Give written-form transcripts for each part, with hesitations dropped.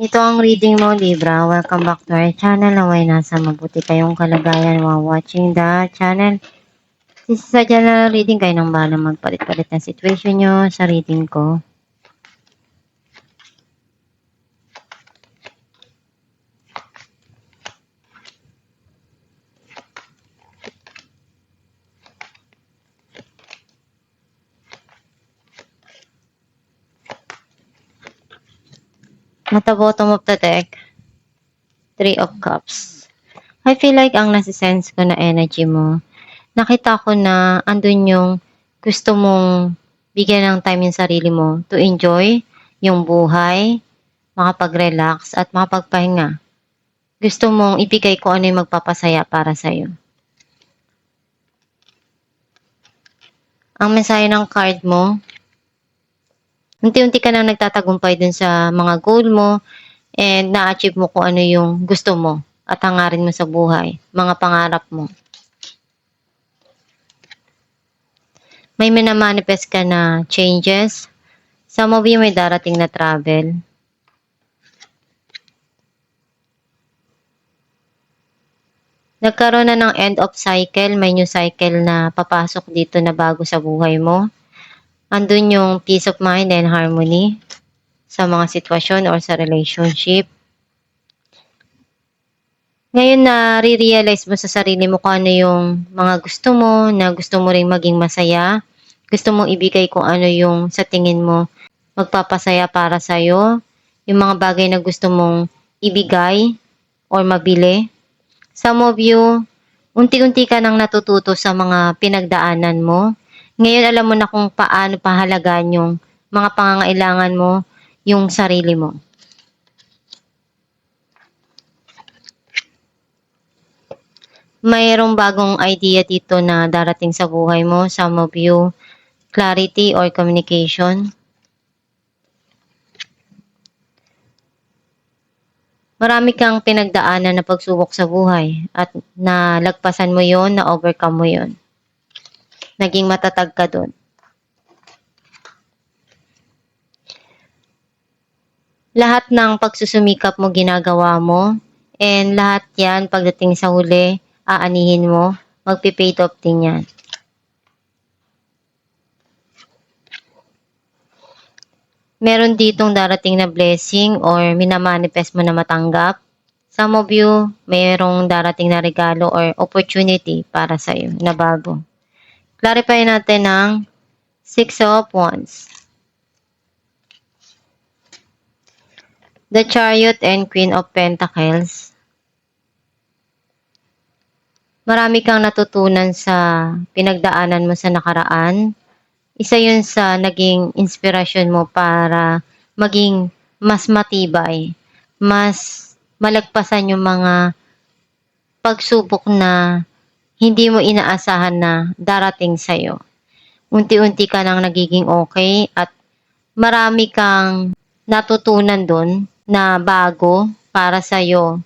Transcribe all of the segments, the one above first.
Ito ang reading mo, Libra. Welcome back to our channel. Naway nasa mabuti kayong kalagayan while watching the channel. Sa general reading, kayo nang bahala magpalit-palit ng situation nyo sa reading ko. At the bottom of the deck, 3 of Cups. I feel like ang nasisense ko na energy mo, nakita ko na andun yung gusto mong bigyan ng time yung sarili mo to enjoy yung buhay, makapag-relax at makapagpahinga. Gusto mong ibigay ko ano yung magpapasaya para sa'yo. Ang mensahe ng card mo, unti-unti ka nang nagtatagumpay dun sa mga goal mo and na-achieve mo kung ano yung gusto mo at hangarin mo sa buhay, mga pangarap mo. May minamanifest ka na changes. Some of you may darating na travel. Nagkaroon na ng end of cycle, may new cycle na papasok dito na bago sa buhay mo. Andun yung peace of mind and harmony sa mga sitwasyon or sa relationship. Ngayon na re-realize mo sa sarili mo kung ano yung mga gusto mo, na gusto mo ring maging masaya. Gusto mong ibigay kung ano yung sa tingin mo magpapasaya para sa'yo. Yung mga bagay na gusto mong ibigay or mabili. Some of you, unti-unti ka nang natututo sa mga pinagdaanan mo. Ngayon alam mo na kung paano pahalagaan yung mga pangangailangan mo, yung sarili mo. Mayroong bagong idea dito na darating sa buhay mo. Some of you, clarity or communication. Marami kang pinagdaanan na pagsubok sa buhay at nalagpasan mo yon, na-overcome mo yon. Naging matatag ka doon. Lahat ng pagsusumikap mo ginagawa mo and lahat yan pagdating sa huli, aanihin mo, magpipaid off din yan. Meron ditong darating na blessing or minamanifest mo na matanggap. Some of you, mayroong darating na regalo or opportunity para sa iyo na bago. Clarify natin ang 6 of Wands. The Chariot and Queen of Pentacles. Marami kang natutunan sa pinagdaanan mo sa nakaraan. Isa yun sa naging inspirasyon mo para maging mas matibay, mas malagpasan yung mga pagsubok na hindi mo inaasahan na darating sa'yo. Unti-unti ka nang nagiging okay at marami kang natutunan doon na bago para sa'yo.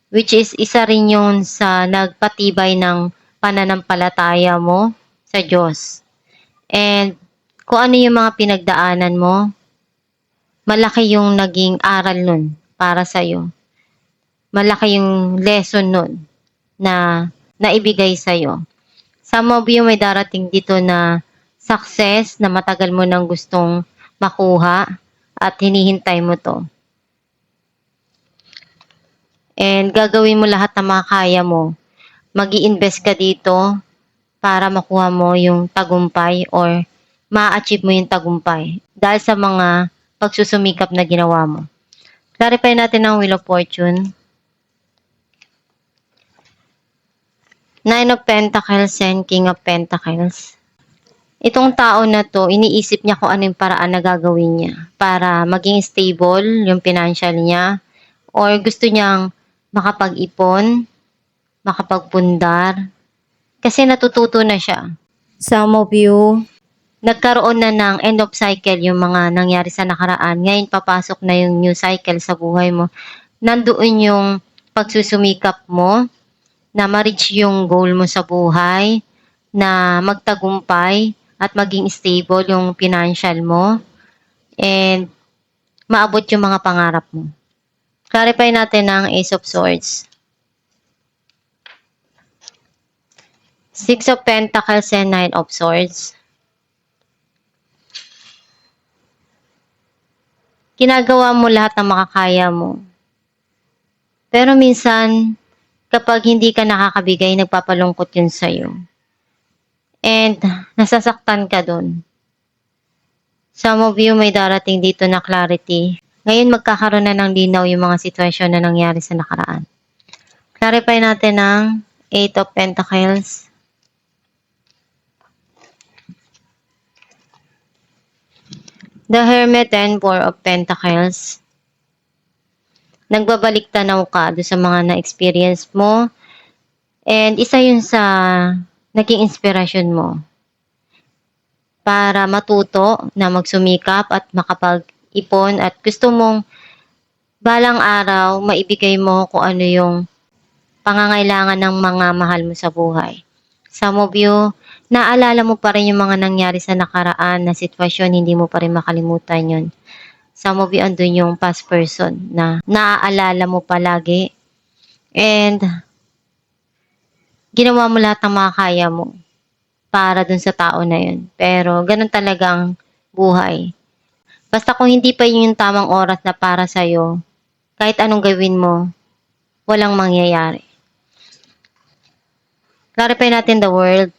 Which is isa rin yun sa nagpatibay ng pananampalataya mo sa Diyos. And kung ano yung mga pinagdaanan mo, malaki yung naging aral nun para sa'yo. Malaki yung lesson nun na naibigay sa'yo. Some of you may darating dito na success na matagal mo nang gustong makuha at hinihintay mo to. And gagawin mo lahat na makakaya mo. Mag-i-invest ka dito para makuha mo yung tagumpay or ma-achieve mo yung tagumpay dahil sa mga pagsusumikap na ginawa mo. Clarify natin ang Wheel of Fortune. 9 of Pentacles and King of Pentacles. Itong tao na to, iniisip niya kung ano yung paraan na gagawin niya para maging stable yung financial niya or gusto niyang makapag-ipon, makapagpundar, kasi natututo na siya. Some of you, nagkaroon na ng end of cycle yung mga nangyari sa nakaraan. Ngayon papasok na yung new cycle sa buhay mo. Nandoon yung pagsusumikap mo na ma-reach yung goal mo sa buhay, na magtagumpay at maging stable yung financial mo and maabot yung mga pangarap mo. Clarify natin ang Ace of Swords. Six of Pentacles and Nine of Swords. Ginagawa mo lahat ng makakaya mo. Pero minsan, kapag hindi ka nakakabigay, nagpapalungkot yun sa'yo. And nasasaktan ka dun. Some of you may darating dito na clarity. Ngayon magkakaroon na ng linaw yung mga sitwasyon na nangyari sa nakaraan. Clarify natin ang Eight of Pentacles. The Hermit and Four of Pentacles. Nagbabalik tanaw ka doon sa mga na-experience mo. And isa yun sa naging inspirasyon mo para matuto na magsumikap at makapag-ipon at gusto mong balang araw maibigay mo kung ano yung pangangailangan ng mga mahal mo sa buhay. Some of you, naalala mo pa rin yung mga nangyari sa nakaraan na sitwasyon, hindi mo pa rin makalimutan yun. Some of you, andun yung past person na naaalala mo palagi. And ginawa mo lahat ng makakaya mo para dun sa tao na yun. Pero ganun talagang buhay. Basta kung hindi pa yun yung tamang oras na para sa'yo, kahit anong gawin mo, walang mangyayari. Clarify natin the world.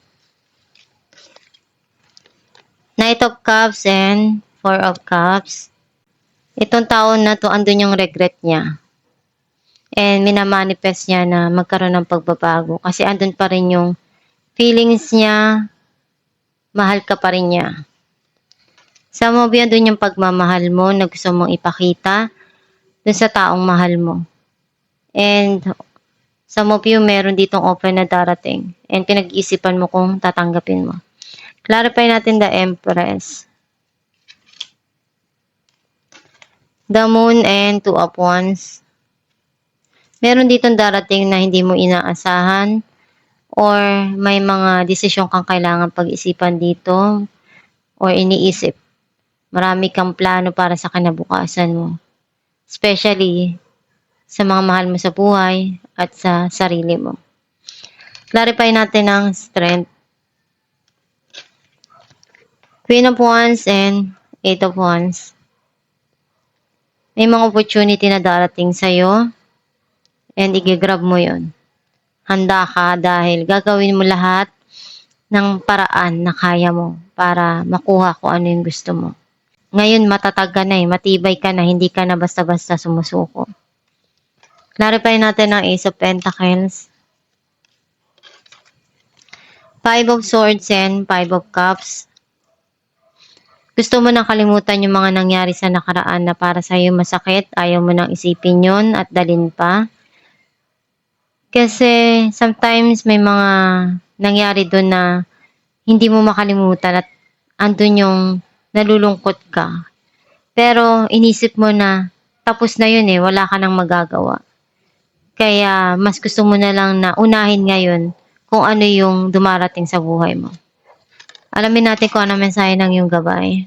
Knight of Cups and Four of Cups. Itong taon na to, andun yung regret niya. And minamanifest niya na magkaroon ng pagbabago. Kasi andun pa rin yung feelings niya, mahal ka pa rin niya. Some of you, andun yung pagmamahal mo na gusto mong ipakita dun sa taong mahal mo. And some of you, meron ditong offer na darating. And pinag-iisipan mo kung tatanggapin mo. Clarify natin the Empress. The Moon and Two of Wands. Meron ditong darating na hindi mo inaasahan or may mga desisyon kang kailangan pag-isipan dito or iniisip. Marami kang plano para sa kinabukasan mo. Especially sa mga mahal mo sa buhay at sa sarili mo. Clarify natin ang Strength. Queen of Wands and Eight of Wands. May mga opportunity na darating sa'yo and i-grab mo yon. Handa ka dahil gagawin mo lahat ng paraan na kaya mo para makuha kung ano yung gusto mo. Ngayon matatag ka na matibay ka na, hindi ka na basta-basta sumusuko. Clarify natin ang Ace of Pentacles. Five of Swords and Five of Cups. Gusto mo nang kalimutan yung mga nangyari sa nakaraan na para sa'yo masakit, ayaw mo nang isipin yon at dalin pa. Kasi sometimes may mga nangyari doon na hindi mo makalimutan at andun yung nalulungkot ka. Pero inisip mo na tapos na yun wala ka nang magagawa. Kaya mas gusto mo na lang na unahin ngayon kung ano yung dumarating sa buhay mo. Alamin natin kung ano mensahe ng iyong gabay.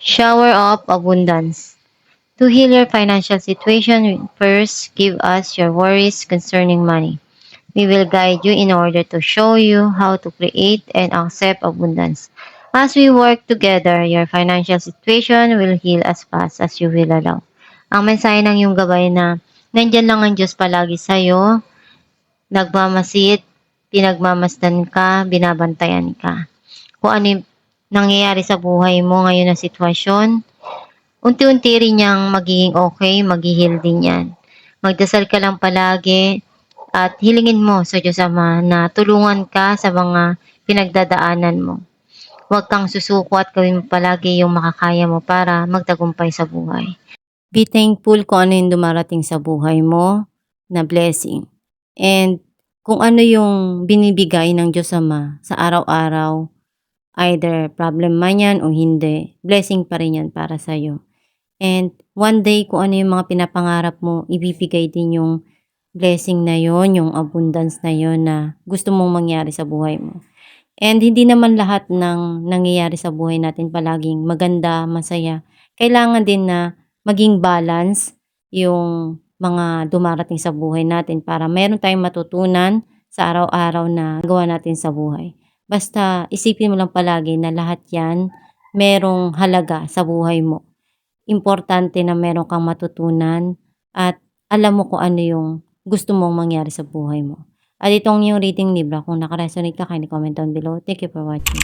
Shower of Abundance. To heal your financial situation, first give us your worries concerning money. We will guide you in order to show you how to create and accept abundance. As we work together, your financial situation will heal as fast as you will allow. Ang mensahe ng iyong gabay na nandyan lang ang Diyos palagi sa'yo, nagmamasid, pinagmamasdan ka, binabantayan ka. Kung ano yung nangyayari sa buhay mo ngayon na sitwasyon, unti-unti rin niyang magiging okay, maghihil din yan. Magdasal ka lang palagi at hilingin mo sa Diyos Ama na tulungan ka sa mga pinagdadaanan mo. Huwag kang susuko at gawin mo palagi yung makakaya mo para magtagumpay sa buhay. Be thankful kung ano yung dumarating sa buhay mo na blessing. And kung ano yung binibigay ng Diyos Ama sa araw-araw, either problem man yan o hindi, blessing pa rin yan para sa'yo. And one day, kung ano yung mga pinapangarap mo, ibibigay din yung blessing na yon, yung abundance na yon na gusto mong mangyari sa buhay mo. And hindi naman lahat ng nangyayari sa buhay natin palaging maganda, masaya. Kailangan din na maging balance yung mga dumarating sa buhay natin para meron tayong matutunan sa araw-araw na gawa natin sa buhay. Basta isipin mo lang palagi na lahat yan merong halaga sa buhay mo. Importante na meron kang matutunan at alam mo kung ano yung gusto mong mangyari sa buhay mo. At itong yung reading libro, kung naka-resonate ka, kindly comment down below. Thank you for watching.